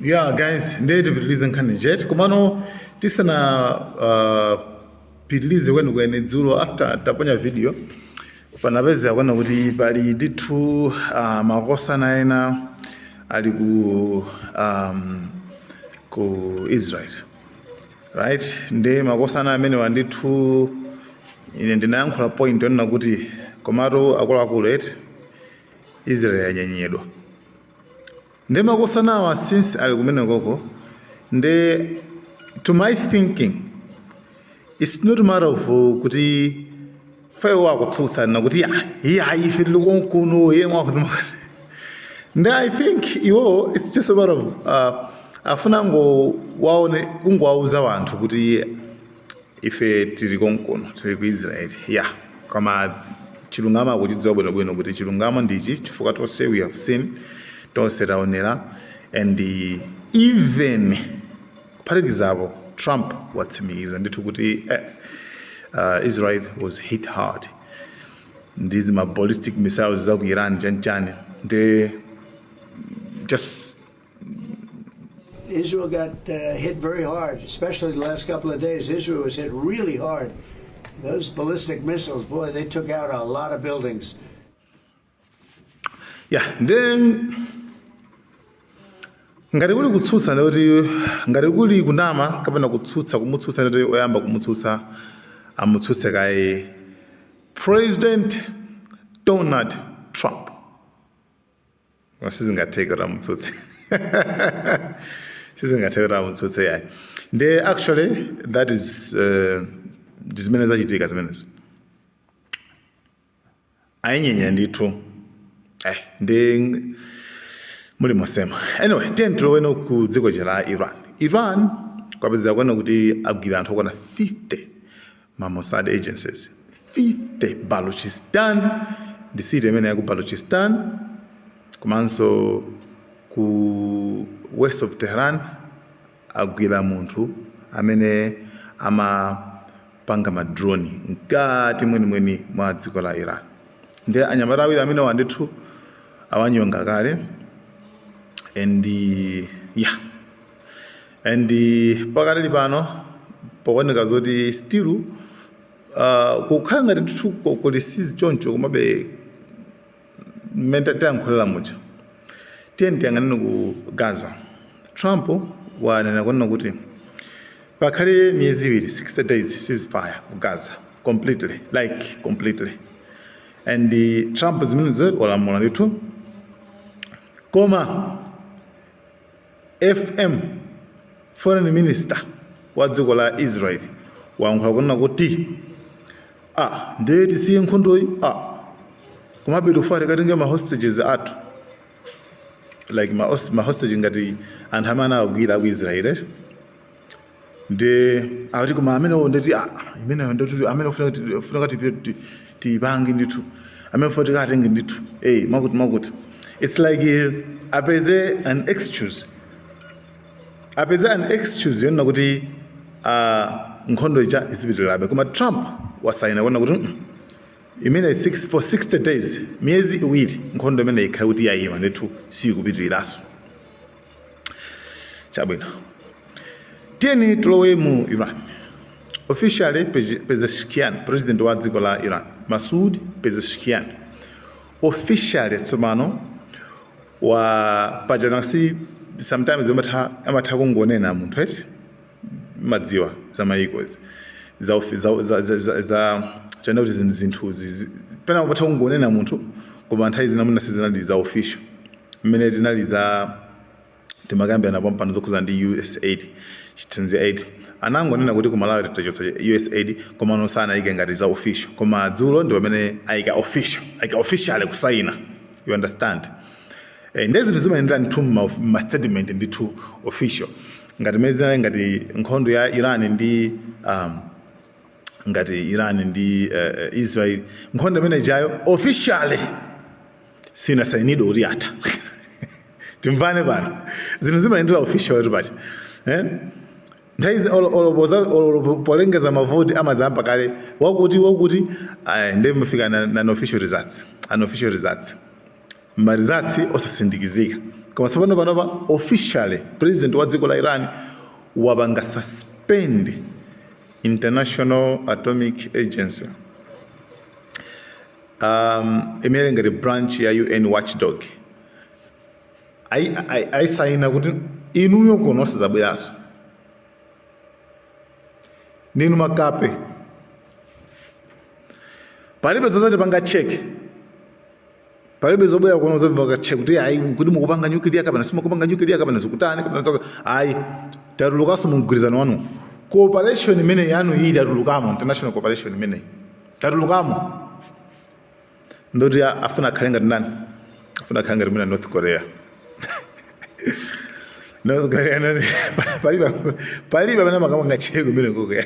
Yeah, guys, ndeti pitilize nkhani chete komano pitilize kwenikweni dzulo after taponya video panapeza kuona kuti pali ndithu makosana ena ali ku Israel, right? Ndi makosana amene wandithu ine ndinayankhula point yonena kuti komatu akuluakulu eti Israel yanyenyedwa. Ndi makosana awa since ali kumene koko, ndi to my thinking it's not a matter of kuti fayo wakutsutsa nakuti ife tili konkuno yemwe. And I think it's just a matter of afuna waone kungwauza wanthu kuti ife tili konkuno tili ku Israel. Yeah, kama chilungamo kuchidziwa bwinobwino kuti chilungamo ndichi chifukwa tonse we have seen tonse taonera, and even kuphatikizapo Trump watsimikiza ndithu kuti Israel was hit hard. These my ballistic missiles za ku Iran chanchane. They just Israel got hit very hard, especially the last couple of days. Israel was hit really hard. Those ballistic missiles, boy, they took out a lot of buildings. Yeah, then ngati kuli kutsutsa ndikuti ngati kuli kunama kapena kumutsutsa ndikuti oyamba kumutsutsa amutsutse kaye President Donald Trump. Sizingatheka ramutsutse. Sizingatheka ramutsutse yayi. They actually that is zimene zachitika zimenezo. Ayinyenya ndithu. Ndi muli mwasema. Anyway, tilowe ku dziko la Iran. Iran kwapeza kuona kuti agwira anthu okwana 50 Mossad agencies. 50 Balochistan, the city imene yaku Balochistan, komanso ku west of Tehran agwira munthu amene amapanga madroni mkati mwenimweni mwa dziko la Iran. Ndi anyamata awiri amene wandithu awanyonga kale, and pakali pano pooneka zoti still kukhala ngati ndithu kuti sizichoncho komabe mmene tayankhulira muja. Tiyang'aneni ku Gaza. Trump wanena kuona kuti pakhale miyezi iwiri 60 days ceasefire ku Gaza completely. And Trump zimenezo walamula ndithu, koma FM foreign minister wa dziko la Israel wayankhula kuona kuti ndiye tisiye nkhondoyi komabe tufare katinge ma-hostages athu, like ma-hostage ngati anthu amene agwira ku Israel. Ndi akuti koma amenewo ndeti imeneyo ndeti amene ufuna kuti tipange ndithu, amene ufuna tikatenge ndithu makuti. It's like apeze an excuse yona kuti nkhondo ija isipitirirabe, koma Trump wasaina kuona kuti imene for 60 days miyezi iwiri nkhondo imene ikhale kuti yayima ndithu siyikupitiriraso. Chabwino, tiyeni tulowe mu Iran. Officially Pezeshkian, president wa dziko la Iran, Masoud Pezeshkian, officially tsopano pajanasi sometimes amatha kungonena munthu eti madziwa za maikozi za chana kuti zinthuzi pena kupatha kungonena munthu, koma nthawi zina muna sizinali za official mmene zinali za timakambe anapo mpano zokhuza ndi USAID chithanzi aid. Anangonena kuti kumalawi titachosa USAID koma nosana ike ngati za official, koma dzulo ndi pamene aika official kusaina, you understand. Ndezi zimaendera ndithu ma statement ndithu official ngati mezina ngati nkhondo ya Iran ndi Israel, nkhondo imene jayo officially sina sainido uri ata. Timvane bana zinthu zimaendera official wetu pacha. Ndaizi polengeza mavoti amazamba kale wakuti ndiye mufika na official results. Unofficial results. Marizatsi osasindikizika koma tsopano panopa officially president wa dziko la Iran wapanga suspend International Atomic Agency imene ngati branch ya UN watchdog ayisaina kuti inuyo kuno osazabweranso ninu makape palibe zazati panga check palibe zobwera kuno zobwera check kuti ayi kuti mukupanga nuclear kapena simukupanga nuclear kapena zikutani kapena ayi tatulukanso mu mgwirizano wanu cooperation imene yanu iyi tatulukamo international cooperation imene tatulukamo ndoti afuna akhale ngati nani afuna akhale ngati mina North Korea North Korea palibe amene makamanga cheki imene kuke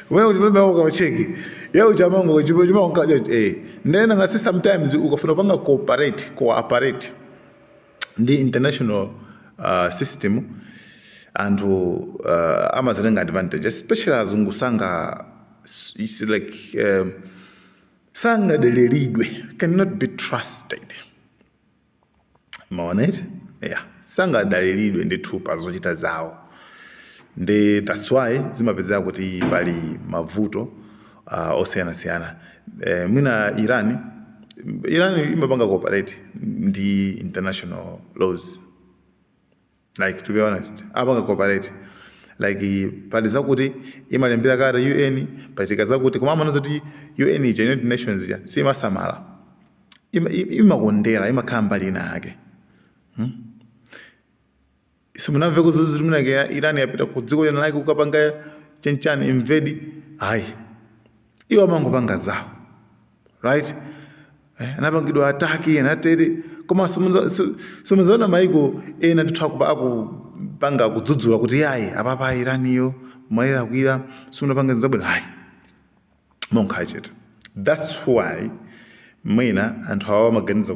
umene kuti palibe makamanga cheki yau chamango chimango ndena ngasi sometimes ukafuna kupanga cooperate ndi international system anthu amazatenga advantage especially azungu sanga it's like sangadeleridwe cannot be trusted maonet sangadaleridwe ndi thupa zochita zawo ndi that's why zimapezeka kuti pali mavuto osiyanasiyana mwina Iran imapanga cooperate ndi international laws like to be honest apanga cooperate like pali zakuti imalembera kale UN pachitika zakuti koma amanoza kuti UN United Nations ya simasamala imakondera imakhala mbali ina yake simunamve kuzuzuri munake ya Iran yapita ku dziko lina lake kukapanga chenchani invade ayi iwo amangopanga zawo right anapangidwa ataki anatere koma simuzaona maiko ena ndithu akupanga kudzudzula kuti yayi apapa Iraniyo mayera kwira simunapanga zabwino hayi monkhacheta that's why mwina anthu awa maganiza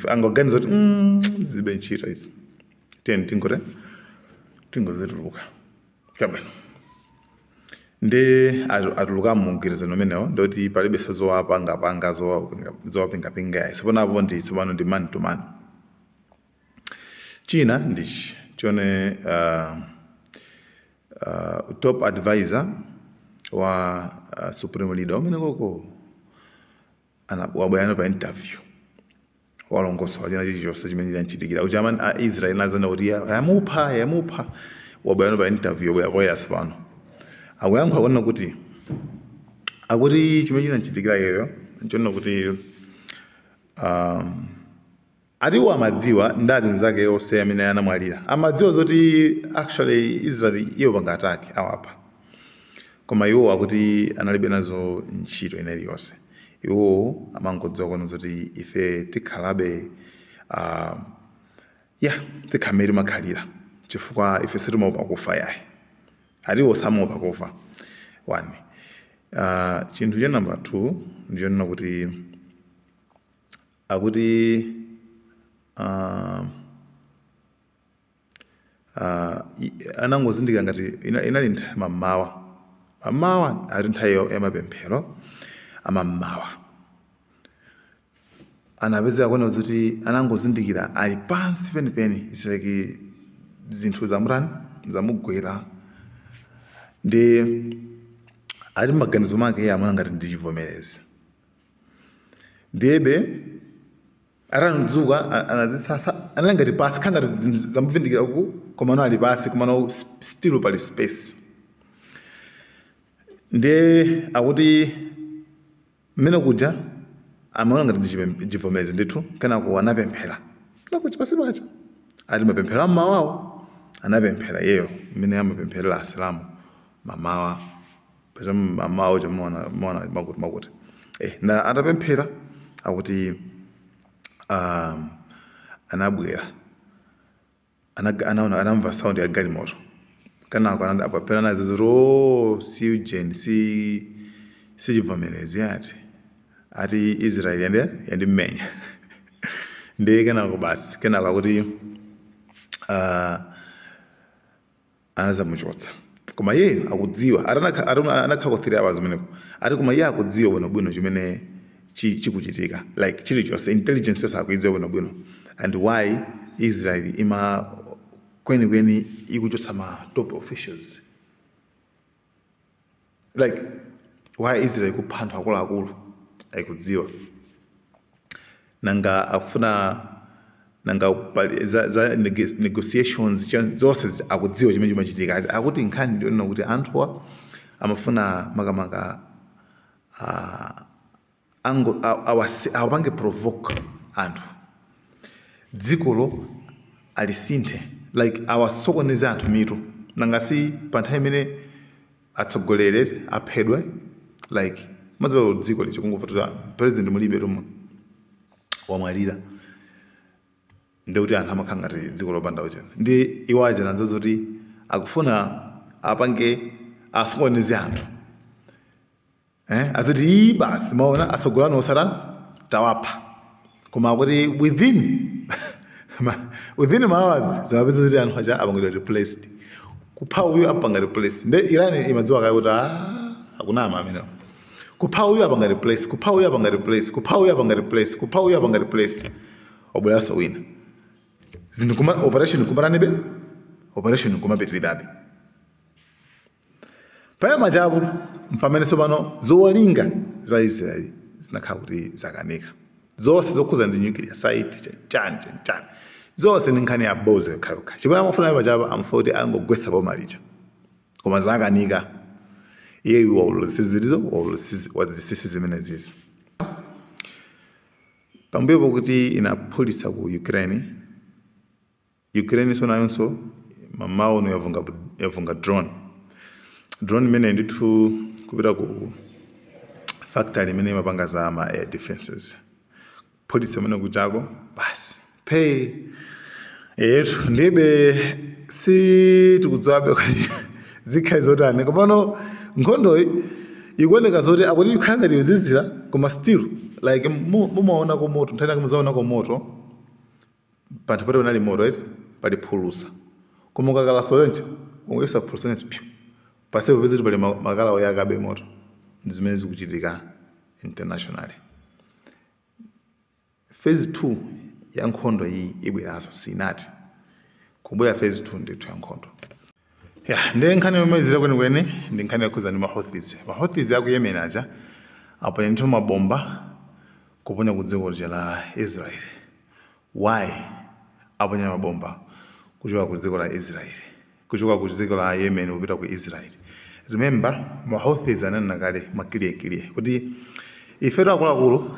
angoganiza kuti zibe ntchito izi tingozetuluka kabwino ndi atuluka mu mgwirizano umenewo ndoti palibe sazowapanga zowapingapinga siponapo ndi sopano ndi man to man china ndichi chone top advisor wa supreme leader umene koko wabwera pa interview walongosola china chilichonse chimene chanchitikira kuti a Israel nazana kuti yamupha wabwera pa interview wabwera sipano akuyankha kuona kuti akuti chimene chinachitikira iyoyo nchona kuti atiwo amadziwa ndazi zake onse amene anamwalira amadziwa zoti actually Israel iyo panga ataki awapha koma iwo akuti analibe nazo ntchito ina iliyonse iwo amangodziwa kuona zoti ife tikhalabe tikhameri makhalira chifukwa ife sitimaopa kufa yayi atiwo samopa kufa one chinthu cha number 2 ndichonena kuti akuti anangozindikira ngati inali nthawi mamawa ali nthawi ya mapemphero amammawa anapezeka kuona kuti anangozindikira ali pansi penipeni iseki zinthu zamugwera ndi ali maganizo make amana ngati ndichivomerezi ndiyebe atanudzuka anazisasa anali ngati pasi khangati zamuvindikira uku koma ali pasi koma still pali space ndiye akuti mmene kuja amaona ngati ndichivomerezi ndithu kenako anapemphera kuti pasi pacha ali mapemphero ammawawo anapemphera yeyo mmene amapempherera asilamu mamawa pacha mamawa chamona makuti na atapemphera akuti anabwera anamva sound ya galimoto kanako apapera naziziro si ujeni si chivomerezi ati Israel yandimenya ndiye kenako basi kenako akuti anazamuchotsa koma ye akudziwa anakhala 3 hours meneko ati koma ye akudziwa bwinobwino chimene chikuchitika like chilichonse intelligence yonse akuidziwa bwinobwino and why Israel ima kweni ikuchotsa ma top officials. Like, why Israel kupha anthu akuluakulu aikudziwa nanga akufuna za negotiations zonse akudziwa chimene chimachitika akuti nkhani ndionena kuti anthuwa amafuna makamaka awapange provoke anthu dzikolo alisinthe, like awasokoneze anthu mitu nanga si pa nthawi imene atsogoleri aphedwe, like madziwa dziko lichi kungumva president mulibe lumu wamwalira ndikuti anthu amakhala ngati dziko lopanda uchene ndi iwaja nazo zoti akufuna apange asokoneze anthu aziti basi maona asogolano osarana tawapha koma akuti within hours zamapeza zoti anthu aja apangidwa replaced kupha uyu apanga replace nde Iran imadziwa kale kuti akunama amenewo kupha uyu apanga replace kupha uyu apanga replace kupha uyu apanga replace kupha uyu apanga replace obweraso wina zinthu kuma operation kumaranebe operation kumapitirirabe paya majabu mpamene tsopano zowalinga za Israeli zinakhala kuti zakanika zonse zokhuza ndi nuclear site chani zonse ndi nkhani ya boze yokhayokha chimene amafuna majabu amafuna kuti angogwetsa boma lija koma zakanika iye wazisisi zimene zizi pambuyo pokuti inaphulitsa ku Ukraine sonayonso mamaono yavunga drone imene ndithu kupita ku factory imene imapanga za ma air defenses phulitsa imene kuchako basi pay yetu ndibe si tikudziwabe kuti zikhali zotani komano nkhondo ikuoneka zoti akuti ikhala ngati yozizira koma still like mumaona ko moto nthani muzaona ko moto panthu pati panali moto right pali phulusa koma ukakalaso yonje ungesa phulusa ngati pyu pasepo pezeti pali makala oyakabe moto ndi zimene zikuchitika internationally. Phase 2 ya nkhondo iyi ibweraso sinati kubwera phase 2 ndithu ya nkhondo ndi nkhani yomalizira kwenikweni ndi nkhani yakhuza ndi Mahouthis aku Yemen aja aponya ndithu mabomba kuponya ku dziko la Israel. Why aponya mabomba kuchoka ku dziko la Israel kuchoka ku dziko la Yemen kupita ku Israel? Remember, Mahouthis ananena kale makiliye kuti ife akuluakulu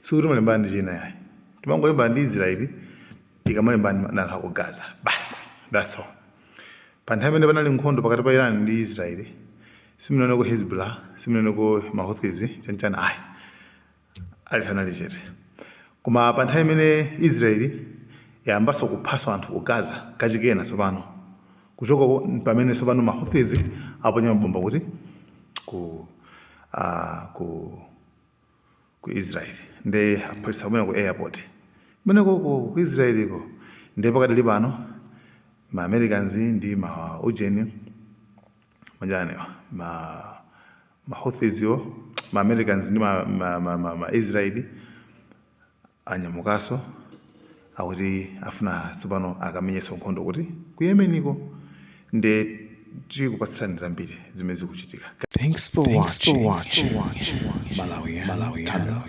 sikuti malemba ndi china yayi timangolemba ndi Israel ikamalemba na ku Gaza basi, that's all. Panthawi imene panali nkhondo pakati pa Iran ndi Israel simunaone ku Hezbollah simunaone ku Mahouthis chanichani alisanali chete koma panthawi imene Israel yayambanso kuphaso anthu ku Gaza kachikena tsopano kuchoka pamene tsopano Mahouthis aponya mabomba kuti ku Israel ndi apolisi kumene ku airport kumene ku Israel ko ndi pakadali pano ma Americans ndi ma ujeni majane Mahouthis ma Americans ndi ma Israel anyamukaso akuti afuna tsopano akamenyesa nkhondo kuti ku Yemen ko ndi tikupatsani zambiri zimene zikuchitika. Thanks for watching. Malawi Camera.